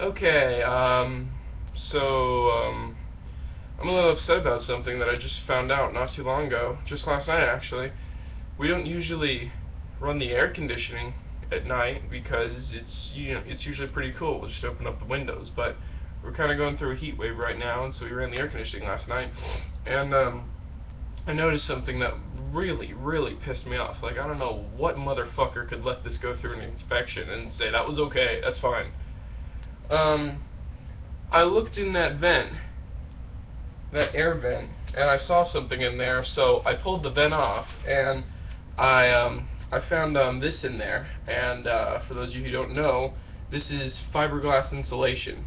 Okay, I'm a little upset about something that I just found out not too long ago, just last night actually. We don't usually run the air conditioning at night because it's usually pretty cool. We'll just open up the windows, but we're kind of going through a heat wave right now, and so we ran the air conditioning last night, and I noticed something that really pissed me off. Like, I don't know what motherfucker could let this go through an inspection and say that was okay, that's fine. Um, I looked in that vent, that air vent, and I saw something in there, so I pulled the vent off, and I found this in there, and for those of you who don't know, this is fiberglass insulation,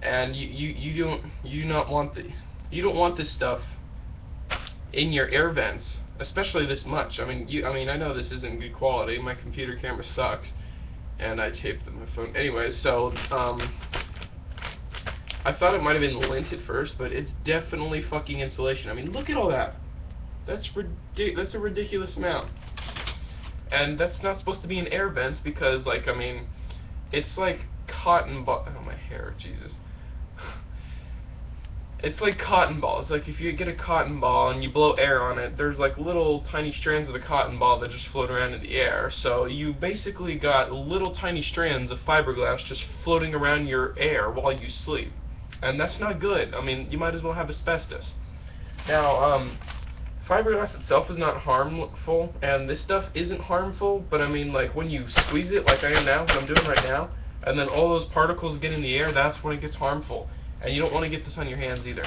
and you don't want this stuff in your air vents, especially this much. I mean I know this isn't good quality. My computer camera sucks, and I taped my phone. Anyways, so I thought it might have been lint at first, but it's definitely fucking insulation. I mean, look at all that. That's a ridiculous amount. And that's not supposed to be in air vents because, like, I mean, it's like cotton ball. Oh, my hair, Jesus. It's like cotton balls. Like, if you get a cotton ball and you blow air on it, there's like little tiny strands of the cotton ball that just float around in the air. So you basically got little tiny strands of fiberglass just floating around your air while you sleep. And that's not good. I mean, you might as well have asbestos. Now, fiberglass itself is not harmful, and this stuff isn't harmful, but I mean, like, when you squeeze it, like I am now, what I'm doing right now, and then all those particles get in the air, that's when it gets harmful. And you don't want to get this on your hands either.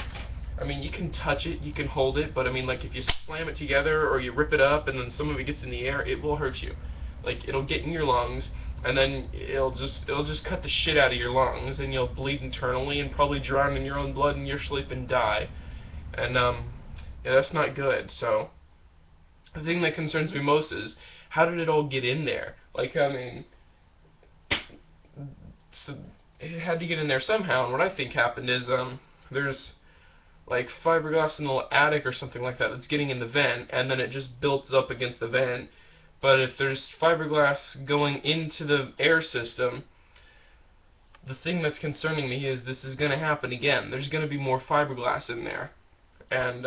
I mean, you can touch it, you can hold it, but I mean, like, if you slam it together or you rip it up and then some of it gets in the air, it will hurt you. Like, it'll get in your lungs, and then it'll just cut the shit out of your lungs, and you'll bleed internally and probably drown in your own blood in your sleep and die. And yeah, that's not good. So the thing that concerns me most is, how did it all get in there? Like, I mean, so it had to get in there somehow, and what I think happened is there's like fiberglass in the attic or something like that that's getting in the vent, and then it just builds up against the vent. But if there's fiberglass going into the air system, the thing that's concerning me is this is going to happen again. There's going to be more fiberglass in there. And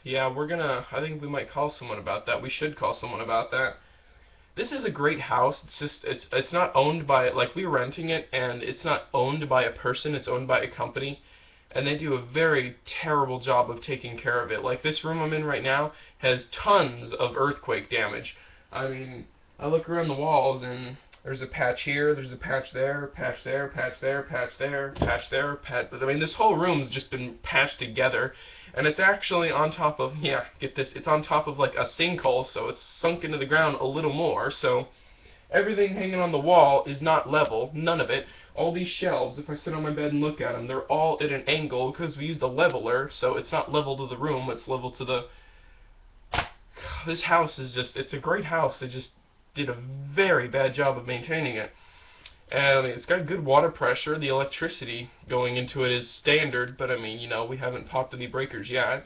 yeah, I think we might call someone about that. We should call someone about that. This is a great house. It's not owned by, like, we're renting it, and it's not owned by a person. It's owned by a company, and they do a very terrible job of taking care of it. Like, this room I'm in right now has tons of earthquake damage. I mean, I look around the walls, and there's a patch here, there's a patch there, patch there, patch there, patch there, patch there, patch. I mean, this whole room's just been patched together, and it's actually on top of, yeah, get this, it's on top of like a sinkhole, so it's sunk into the ground a little more. So everything hanging on the wall is not level, none of it. All these shelves, if I sit on my bed and look at them, they're all at an angle because we used a leveler, so it's not level to the room, it's level to the... This house is just, it's a great house. They just did a very bad job of maintaining it. And it's got good water pressure. The electricity going into it is standard, but I mean, you know, we haven't popped any breakers yet.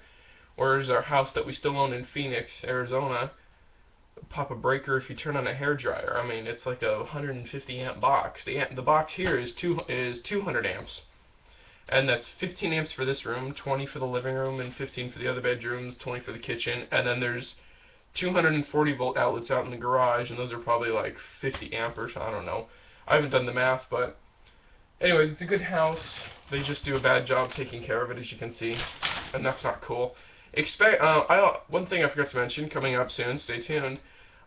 Whereas our house that we still own in Phoenix, Arizona, pop a breaker if you turn on a hairdryer. I mean, it's like a 150 amp box. The box here is 200 amps. And that's 15 amps for this room, 20 for the living room, and 15 for the other bedrooms, 20 for the kitchen, and then there's 240 volt outlets out in the garage, and those are probably like 50 amperes, I don't know. I haven't done the math, but anyways, it's a good house. They just do a bad job taking care of it, as you can see, and that's not cool. One thing I forgot to mention, coming up soon, stay tuned,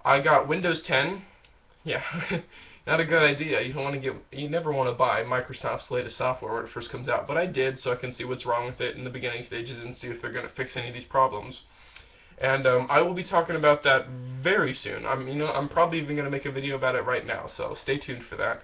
I got Windows 10. Yeah, not a good idea. You never want to buy Microsoft's latest software when it first comes out, but I did, so I can see what's wrong with it in the beginning stages and see if they're going to fix any of these problems. And I will be talking about that very soon. I'm probably even going to make a video about it right now, so stay tuned for that.